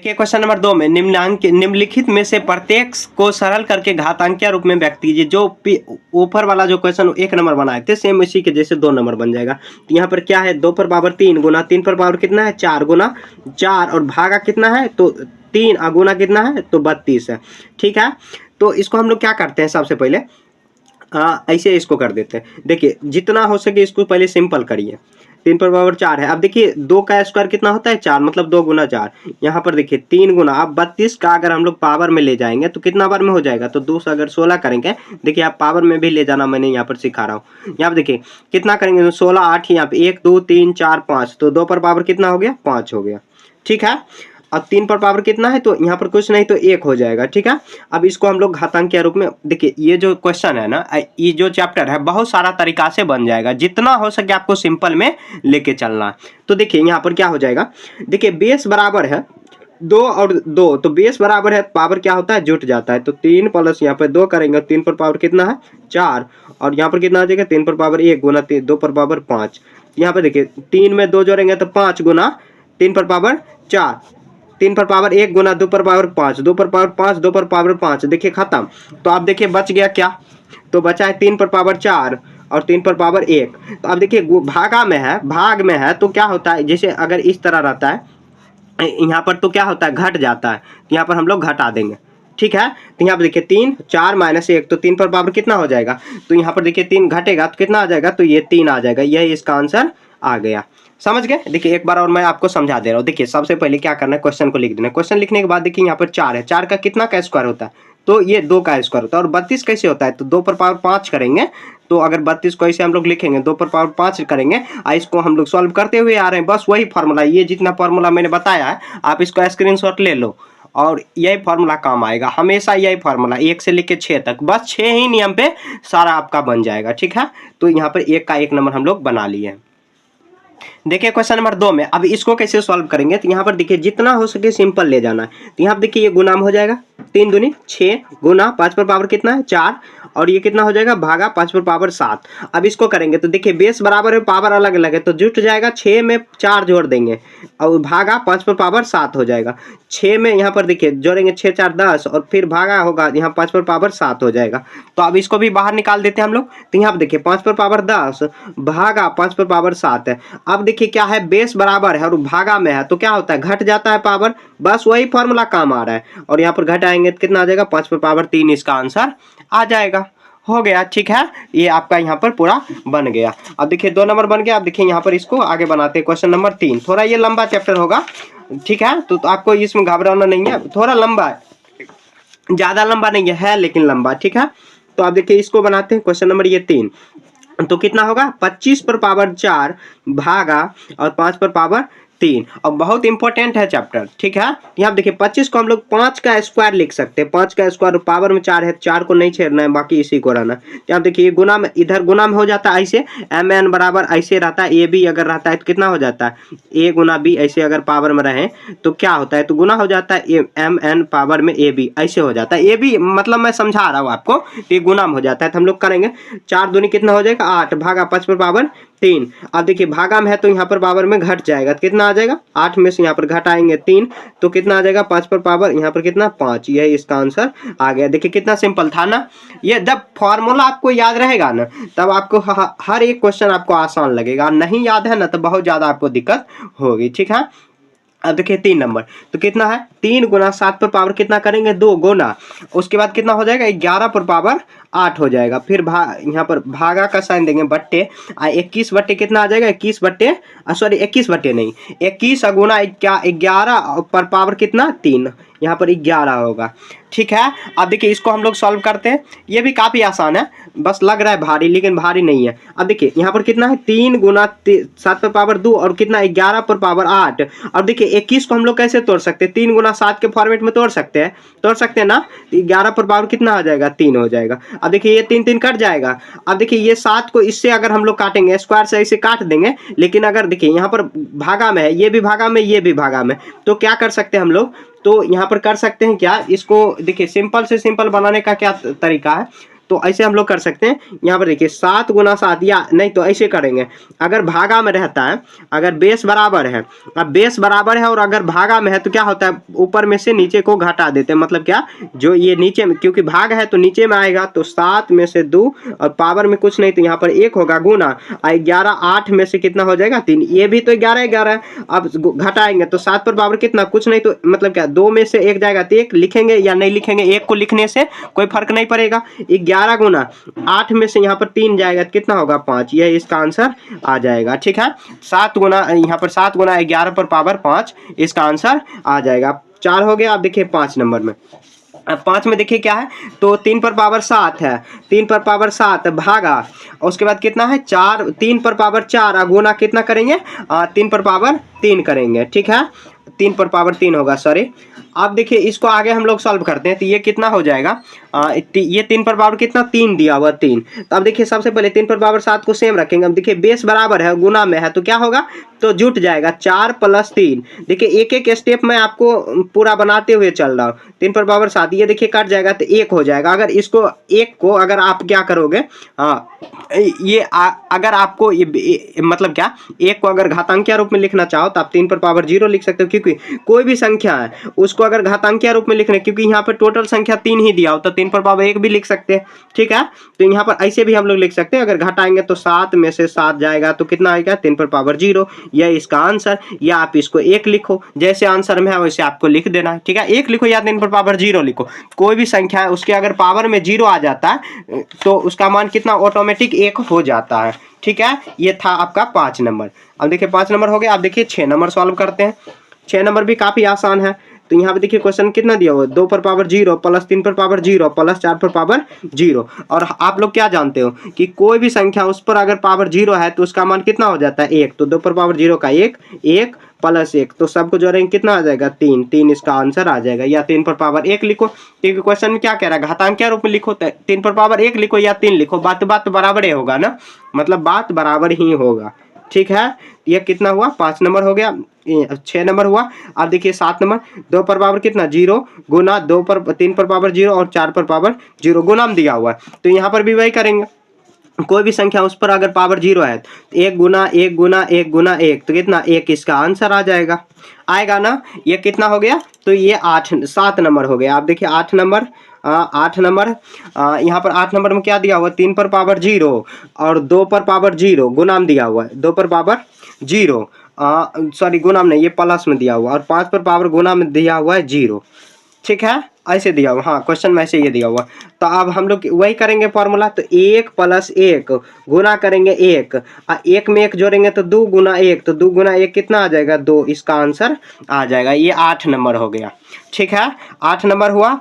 देखिए question number 2 में निम्नलिखित में से प्रत्येक को सरल करके घातांकीय रूप में व्यक्त कीजिए। जो ऊपर वाला जो क्वेश्चन 1 नंबर बनाए थे सेम इसी के जैसे 2 नंबर बन जाएगा। तो यहाँ पर क्या है 2 पर पावर 3 गुना 3 पर पावर कितना है 4 गुना 4 और भागा कितना है तो 3 गुना कितना है तो 32 है। ठीक है, तो इसको हम लोग क्या करते हैं सबसे पहले ऐसे इसको कर देते हैं। देखिए जितना हो सके इसको पहले सिंपल करिए। 3 पर पावर 4 है। अब देखिए 2 का स्क्वायर कितना होता है 4, मतलब 2 गुना 4। यहाँ पर देखिए 3 गुना, अब 32 का अगर हम लोग पावर में ले जाएंगे तो कितना बार में हो जाएगा तो 2 से अगर 16 करेंगे, देखिए आप पावर में भी ले जाना मैंने यहाँ पर सिखा रहा हूँ। यहाँ पर देखिए कितना करेंगे तो 16 8 यहाँ पे 1 2 3 4 5, तो 2 पर पावर कितना हो गया 5 हो गया। ठीक है, अब 3 पर पावर कितना है तो यहाँ पर कुछ नहीं तो 1 हो जाएगा। ठीक है, अब इसको हम लोग घातांकीय रूप में, देखिए ये जो क्वेश्चन है ना, ये जो चैप्टर है बहुत सारा तरीका से बन जाएगा। जितना हो सके आपको सिंपल में लेके चलना है। तो देखिए यहाँ पर क्या हो जाएगा, देखिए बेस बराबर है 2 और 2, तो बेस बराबर है पावर क्या होता है जुट जाता है। तो 3 प्लस यहाँ पर 2 करेंगे, 3 पर पावर कितना है 4 और यहाँ पर कितना आ जाएगा 3 पर पावर 1 गुना 2 पर पावर 5। यहाँ पर देखिए 3 में 2 जोड़ेंगे तो 5 गुना 3 पर पावर 4, 3 पर पावर 1 गुना 2 पर पावर 5, 2 पर पावर 5 2 पर पावर 5। देखिए खत्म। तो आप देखिए बच गया क्या, तो बचा है 3 पर पावर 4 और 3 पर पावर 1। तो अब देखिए भागा में है, भाग में है तो क्या होता है, जैसे अगर इस तरह रहता है यहाँ पर तो क्या होता है घट जाता है, तो यहाँ पर हम लोग घटा देंगे। ठीक है, तो यहाँ पर देखिए 3 4 माइनस 1, तो 3 पर पावर कितना हो जाएगा, तो यहाँ पर देखिए 3 घटेगा तो कितना आ जाएगा तो ये 3 आ जाएगा। यही इसका आंसर आ गया। समझ गए। देखिए एक बार और मैं आपको समझा दे रहा हूँ। देखिए सबसे पहले क्या करना है, क्वेश्चन को लिख देना है। क्वेश्चन लिखने के बाद देखिए यहाँ पर 4 है, 4 का कितना का स्क्वायर होता है तो ये 2 का स्क्वायर होता है। और 32 कैसे होता है तो 2 पर पावर 5 करेंगे। तो अगर 32 को ऐसे हम लोग लिखेंगे 2 पर पावर 5 करेंगे, इसको हम लोग सॉल्व करते हुए आ रहे हैं। बस वही फार्मूला, ये जितना फार्मूला मैंने बताया है आप इसको स्क्रीनशॉट ले लो और यही फार्मूला काम आएगा हमेशा। यही फार्मूला 1 से लेकर 6 तक, बस 6 ही नियम पे सारा आपका बन जाएगा। ठीक है, तो यहाँ पर 1 का 1 नंबर हम लोग बना लिए। देखिए क्वेश्चन नंबर 2 में अब इसको कैसे सॉल्व करेंगे, तो यहाँ पर देखिए जितना हो सके सिंपल ले जाना है। तो यहाँ पर देखिए ये गुना में हो जाएगा 3 दूनी 6 गुना 5 पर पावर कितना है 4 और ये कितना हो जाएगा भागा 5 पर पावर 7। अब इसको करेंगे तो देखिए बेस बराबर है पावर अलग अलग है तो जुट जाएगा, 6 में 4 जोड़ देंगे और भागा 5 पर पावर 7 हो जाएगा। 6 में यहाँ पर देखिए जोड़ेंगे 6 4 10 और फिर भागा होगा यहाँ 5 पर पावर 7 हो जाएगा। तो अब इसको भी बाहर निकाल देते हैं हम लोग। तो यहाँ पर देखिए 5 पर पावर 10 भागा 5 पर पावर 7 है। अब देखिए क्या है बेस बराबर है और भागा में है तो क्या होता है घट जाता है पावर, बस वही फॉर्मूला काम आ रहा है। और यहाँ पर घटाएंगे तो कितना आ जाएगा 5 पर पावर 3, इसका आंसर आ जाएगा। हो गया। ठीक है, ये आपका यहाँ पर पूरा बन गया। अब देखिए 2 नंबर बन गया। अब देखिए यहाँ पर इसको आगे बनाते हैं। क्वेश्चन नंबर 3 थोड़ा ये लंबा चैप्टर होगा। ठीक है, तो आपको इसमें घबराना नहीं है, थोड़ा लंबा है, ज्यादा लंबा नहीं है लेकिन लंबा। ठीक है, तो आप देखिए इसको बनाते हैं। क्वेश्चन नंबर ये 3 तो कितना होगा 25 पर पावर 4 भागा और 5 पर पावर 3। अब बहुत इंपॉर्टेंट है चैप्टर। ठीक है, यहाँ देखिए 25 को हम लोग 5 का स्क्वायर लिख सकते हैं। 5 का स्क्वायर पावर में 4 है, 4 को नहीं छेड़ना है, बाकी इसी को रहना है। यहाँ देखिए गुना में, इधर गुना में हो जाता है ऐसे, एम एन बराबर ऐसे रहता है। ए बी अगर रहता है तो कितना हो जाता है ए गुना बी, ऐसे अगर पावर में रहे तो क्या होता है तो गुना हो जाता है एम एन पावर में ए बी, ऐसे हो जाता है। ए बी मतलब मैं समझा रहा हूँ आपको, ये गुना में हो जाता है। तो हम लोग करेंगे 4 दूनी कितना हो जाएगा 8 भागा 5 पर पावर 3। अब देखिए भागा में है तो यहाँ पर पावर में घट जाएगा तो कितना आ जाएगा 8 में से यहाँ पर घटाएंगे 3 तो कितना आ जाएगा 5 पर पावर यहाँ पर कितना 5। यही इसका आंसर आ गया। देखिए कितना सिंपल था ना। ये जब फॉर्मूला आपको याद रहेगा ना तब आपको हर एक क्वेश्चन आपको आसान लगेगा, नहीं याद है ना तो बहुत ज्यादा आपको दिक्कत होगी। ठीक है, अब देखिए 3 नंबर तो कितना है 3 गुना 7 पर पावर कितना करेंगे 2 गुना, उसके बाद कितना हो जाएगा 11 पर पावर 8 हो जाएगा। फिर यहाँ पर भागा का साइन देंगे बट्टे 21 बट्टे कितना आ जाएगा 21 बट्टे सॉरी 21 बट्टे नहीं 21 गुना 11 पर पावर कितना 3, यहाँ पर 11 होगा। ठीक है, अब देखिए इसको हम लोग सॉल्व करते हैं। ये भी काफ़ी आसान है, बस लग रहा है भारी लेकिन भारी नहीं है। अब देखिए यहाँ पर कितना है 3 गुना 7 पर पावर 2 और कितना 11 पर पावर 8। और देखिए 21 को हम लोग कैसे तोड़ सकते हैं 3 गुना 7 के फॉर्मेट में तोड़ सकते हैं ना। 11 पर पावर कितना आ जाएगा 3 हो जाएगा। अब देखिए ये 3 3 कट जाएगा। अब देखिए ये 7 को इससे अगर हम लोग काटेंगे स्क्वायर से ऐसे काट देंगे, लेकिन अगर देखिए यहाँ पर भागा में है, ये भी भागा में ये भी भागा में, तो क्या कर सकते हैं हम लोग तो यहाँ पर कर सकते हैं क्या, इसको देखिए सिंपल से सिंपल बनाने का क्या तरीका है। तो ऐसे हम लोग कर सकते हैं। यहाँ पर देखिए 7 गुना 7, या नहीं तो ऐसे करेंगे, अगर भागा में रहता है, अगर बेस बराबर है, अब बेस बराबर है और अगर भागा में है तो क्या होता है, ऊपर में से नीचे को घटा देते हैं। मतलब क्या, जो ये नीचे में, क्योंकि भाग है तो नीचे में आएगा, तो 7 में से 2 और पावर में कुछ नहीं तो यहाँ पर 1 होगा, गुना 11, 8 में से कितना हो जाएगा 3, ये भी तो 11 11 है। अब घटाएंगे तो 7 पर पावर कितना, कुछ नहीं तो मतलब क्या 2 में से 1 जाएगा तो 1 लिखेंगे या नहीं लिखेंगे, 1 को लिखने से कोई फर्क नहीं पड़ेगा। 11 गुना 8 में से यहाँ पर 3 जाएगा तो कितना होगा 5, यह इसका आंसर आ जाएगा। ठीक है, 7 गुना, यहाँ पर 7 गुना 11 पर पावर 5, इसका आंसर आ जाएगा। 4 हो गया। अब देखिए 5 नंबर में, अब 5 में देखिए क्या है, तो 3 पर पावर 7 है, 3 पर पावर 7 भागा, उसके बाद कितना है 4, 3 पर पावर 4 गुना कितना करेंगे 3 पर पावर 3 करेंगे। ठीक है, 3 पर पावर 3 होगा, सॉरी। अब देखिए इसको आगे हम लोग सॉल्व करते हैं तो ये कितना हो जाएगा, ये 3 पर पावर कितना 3 दिया हुआ 3। तो अब देखिए सबसे पहले 3 पर पावर 7 को सेम रखेंगे। अब देखिए बेस बराबर है, गुना में है तो क्या होगा, तो जुट जाएगा 4 + 3। देखिए एक एक स्टेप में आपको पूरा बनाते हुए चल रहा हूँ। 3 पर पावर 7, ये देखिए कट जाएगा तो 1 हो जाएगा। अगर इसको 1 को अगर आप क्या करोगे, अगर आपको मतलब क्या 1 को अगर घातांकीय रूप में लिखना चाहो तो आप 3 पर पावर 0 लिख सकते हो, क्योंकि कोई भी संख्या है उसको अगर घातांकीय रूप में लिखने, क्योंकि यहाँ पर टोटल संख्या 3 ही दिया हो तो 3 पर पावर 1 भी लिख सकते हैं। ठीक है, तो यहाँ पर ऐसे भी हम लोग लिख सकते हैं। अगर घटाएंगे तो 7 में से 7 जाएगा तो कितना आएगा 3 पर पावर 0, यह इसका आंसर। या आप इसको 1 लिखो, जैसे आंसर में है वैसे आपको लिख देना है। ठीक है, 1 लिखो या 3 पर पावर 0 लिखो, कोई भी संख्या है उसके अगर पावर में 0 आ जाता है तो उसका मान कितना ऑटोमेटिक 1 हो जाता है। ठीक है, ये था आपका 5 नंबर। अब देखिए 5 नंबर हो गया। अब देखिए 6 नंबर सॉल्व करते हैं। 6 नंबर भी काफी आसान है। तो यहाँ पे देखिए क्वेश्चन कितना दिया हुआ है, 2 पर पावर 0 + 3 पर पावर 0 + 4 पर पावर 0। और आप लोग क्या जानते हो कि कोई भी संख्या उस पर अगर पावर 0 है तो उसका मान कितना हो जाता है 1। तो 2 पर पावर 0 का 1, 1 + 1, तो सबको जोड़ेंगे कितना आ जाएगा 3, 3 इसका आंसर आ जाएगा। या 3 पर पावर 1 लिखो, क्योंकि क्वेश्चन में क्या कह रहा है घातांकीय रूप में लिखो, 3 पर पावर 1 लिखो या 3 लिखो, बात बराबर ही होगा ना, मतलब बात बराबर ही होगा। ठीक है, ये कितना हुआ 5 नंबर हो गया, 6 नंबर हुआ। अब देखिए 7 नंबर, 2 पर पावर कितना 0 गुना 3 पर पावर 0 और 4 पर पावर 0 गुना में दिया हुआ है। तो यहाँ पर भी वही करेंगे, कोई भी संख्या उस पर अगर पावर 0 है तो 1 गुना 1 गुना 1 गुना 1, तो कितना 1 इसका आंसर आ जाएगा, आएगा ना। ये कितना हो गया, तो ये 7 नंबर हो गया। आप देखिए 8 नंबर, 8 नंबर, यहाँ पर 8 नंबर में क्या दिया हुआ 3 पर पावर 0 और 2 पर पावर 0 गुनाम दिया हुआ है, 2 पर पावर 0 सॉरी गुनाम नहीं, ये प्लस में दिया हुआ, और 5 पर पावर गुना में दिया हुआ है 0। ठीक है, ऐसे दिया हुआ, हाँ क्वेश्चन में ऐसे ये दिया हुआ। तो अब हम लोग वही करेंगे फॉर्मूला, तो 1 + 1 गुना करेंगे 1, 1 में 1 जोड़ेंगे तो 2 गुना 1, तो 2 गुना 1 कितना आ जाएगा 2, इसका आंसर आ जाएगा। ये 8 नंबर हो गया। ठीक है, 8 नंबर हुआ,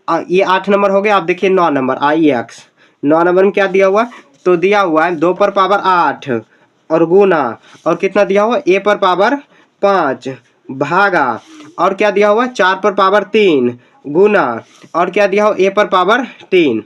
ये 8 नंबर हो गया। आप देखिए 9 नंबर IX, 9 नंबर में क्या दिया हुआ है, तो दिया हुआ है 2 पर पावर 8 और गुना, और कितना दिया हुआ A पर पावर 5 भागा, और क्या दिया हुआ 4 पर पावर 3 गुना, और क्या दिया हुआ A पर पावर 3।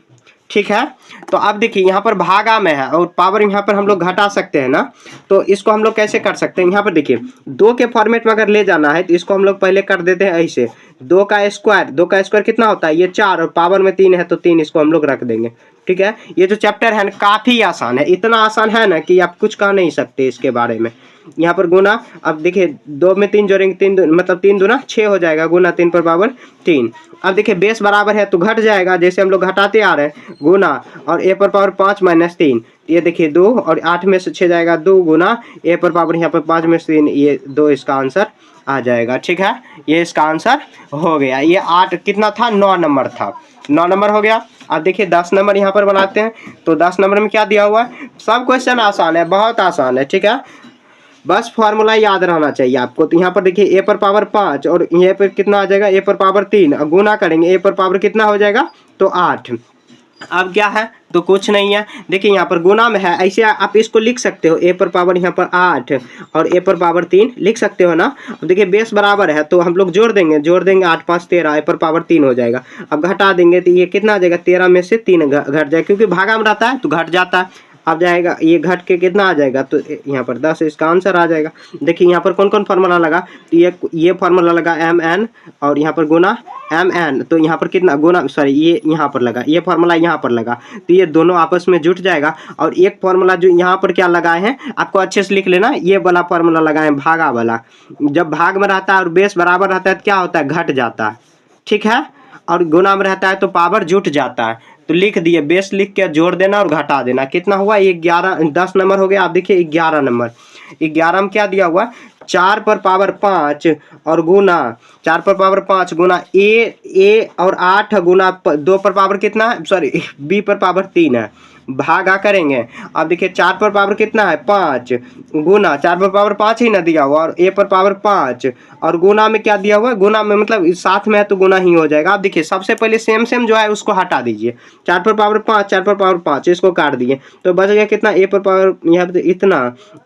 ठीक है, तो अब देखिए यहाँ पर भागा में है और पावर यहाँ पर हम लोग घटा सकते हैं ना, तो इसको हम लोग कैसे कर सकते हैं, यहाँ पर देखिए 2 के फॉर्मेट में अगर ले जाना है तो इसको हम लोग पहले कर देते हैं ऐसे, 2 का स्क्वायर कितना होता है, ये 4 और पावर में 3 है तो 3 इसको हम लोग रख देंगे। ठीक है, ये जो चैप्टर है ना काफ़ी आसान है, इतना आसान है ना कि आप कुछ कह नहीं सकते इसके बारे में। यहाँ पर गुना, अब देखिए 2 में 3 जोड़ेंगे, 3 मतलब 3 दूना 6 हो जाएगा, गुना 3 पर पावर 3। अब देखिए बेस बराबर है तो घट जाएगा, जैसे हम लोग घटाते आ रहे हैं, गुना और A पर पावर 5 - 3, ये देखिए 2, और 8 में से 6 जाएगा 2 गुना A पर पावर यहाँ पर 5 में से 3, ये 2 इसका आंसर आ जाएगा। ठीक है, ये इसका आंसर हो गया। ये 8 कितना था 9 नंबर था, 9 नंबर हो गया। अब देखिए 10 नंबर यहाँ पर बनाते हैं, तो 10 नंबर में क्या दिया हुआ है, सब क्वेश्चन आसान है, बहुत आसान है। ठीक है, बस फॉर्मूला याद रहना चाहिए आपको। तो यहाँ पर देखिए A पर पावर 5 और यहाँ पर कितना आ जाएगा A पर पावर 3, गुना करेंगे A पर पावर कितना हो जाएगा, तो 8। अब क्या है, तो कुछ नहीं है, देखिए यहाँ पर गुना में है, ऐसे आप इसको लिख सकते हो, A पर पावर यहाँ पर 8 और A पर पावर 3 लिख सकते हो ना। अब देखिए बेस बराबर है तो हम लोग जोड़ देंगे 8 5 13, A पर पावर 3 हो जाएगा। अब घटा देंगे तो ये कितना आ जाएगा, 13 में से 3 घट जाएगा, क्योंकि भागा में रहता है तो घट जाता है। अब जाएगा ये घट के कितना आ जाएगा, तो यहाँ पर 10 इसका आंसर आ जाएगा। देखिए यहाँ पर कौन कौन फार्मूला लगा, तो ये फार्मूला लगा mn और यहाँ पर गुना mn, तो यहाँ पर कितना गुना, सॉरी ये यहाँ पर लगा, ये फार्मूला यहाँ पर लगा, तो ये दोनों आपस में जुट जाएगा। और एक फार्मूला जो यहाँ पर क्या लगाए हैं, आपको अच्छे से लिख लेना, ये वाला फार्मूला लगाए हैं भागा वाला। जब भाग में रहता है और बेस बराबर रहता है तो क्या होता है, घट जाता है, ठीक है। और गुना में रहता है तो पावर जुट जाता है। तो लिख दिए, बेस लिख के जोड़ देना और घटा देना, कितना हुआ, 11 10 नंबर हो गया। आप देखिए 11 नंबर, 11 में क्या दिया हुआ, 4 पर पावर 5 और गुना 4 पर पावर 5 गुना ए और 8 गुना 2 पर पावर कितना है, सॉरी बी पर पावर 3 है, भागा करेंगे। अब देखिए 4 पर पावर कितना है 5 गुना 4 पर पावर 5 ही ना दिया हुआ और ए पर पावर 5 और गुना में क्या दिया हुआ है, गुना में मतलब साथ में है तो गुना ही हो जाएगा। अब देखिए सबसे पहले सेम जो है उसको हटा दीजिए, 4 पर पावर 5 4 पर पावर 5 इसको काट दिए तो बच गया कितना, ए पर पावर यहाँ पर इतना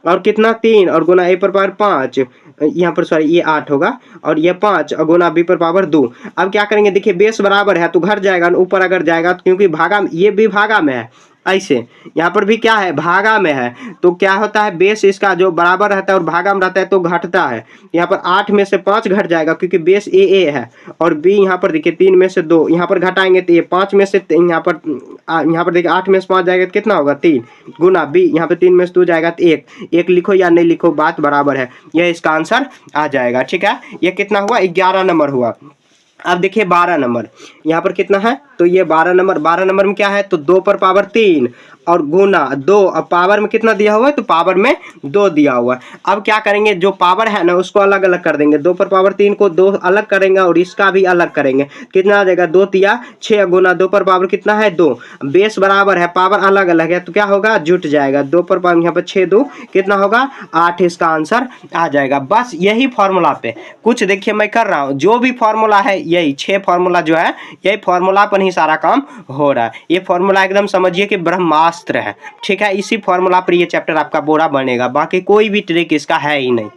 और कितना 3 और गुना ए पर पावर 5 यहाँ पर, सॉरी ये 8 होगा और ये 5 और गुना बी पर पावर 2। अब क्या करेंगे, देखिए बेस बराबर है तो घर जाएगा, ऊपर अगर जाएगा तो क्योंकि भागा ये भी भागा में है, ऐसे यहाँ पर भी क्या है भागा में है, तो क्या होता है बेस इसका जो बराबर रहता है और भागा में रहता है तो घटता है। यहाँ पर 8 में से 5 घट जाएगा क्योंकि बेस ए है और बी यहाँ पर देखिए 3 में से 2 यहाँ पर घटाएंगे तो ये 5 में से यहाँ पर देखिए 8 में से 5 जाएगा तो कितना होगा 3 गुना बी यहाँ पर 3 में से 2 जाएगा तो 1 लिखो या नहीं लिखो बात बराबर है, यह इसका आंसर आ जाएगा। ठीक है, ये कितना हुआ 11 नंबर हुआ। अब देखिए 12 नंबर, यहाँ पर कितना है, तो ये 12 नंबर में क्या है, तो 2 पर पावर 3 और गुना 2 और पावर में कितना दिया हुआ है, तो पावर में 2 दिया हुआ है। अब क्या करेंगे, जो पावर है ना उसको अलग अलग कर देंगे, 2 पर पावर 3 को 2 अलग करेंगे और इसका भी अलग करेंगे, कितना आ जाएगा 2 तिया 6 गुना 2 पर पावर कितना है 2, बेस बराबर है पावर अलग अलग है तो क्या होगा जुट जाएगा, 2 पर पावर यहाँ पर 6 2 कितना होगा 8, इसका आंसर आ जाएगा। बस यही फॉर्मूला पे कुछ देखिए मैं कर रहा हूँ, जो भी फॉर्मूला है यही 6 फॉर्मूला जो है यही फॉर्मूला पर ही सारा काम हो रहा है। ये फॉर्मूला एकदम समझिए कि ब्रह्मास्त्र है। ठीक है, इसी फॉर्मूला पर ये चैप्टर आपका पूरा बनेगा, बाकी कोई भी ट्रिक इसका है ही नहीं।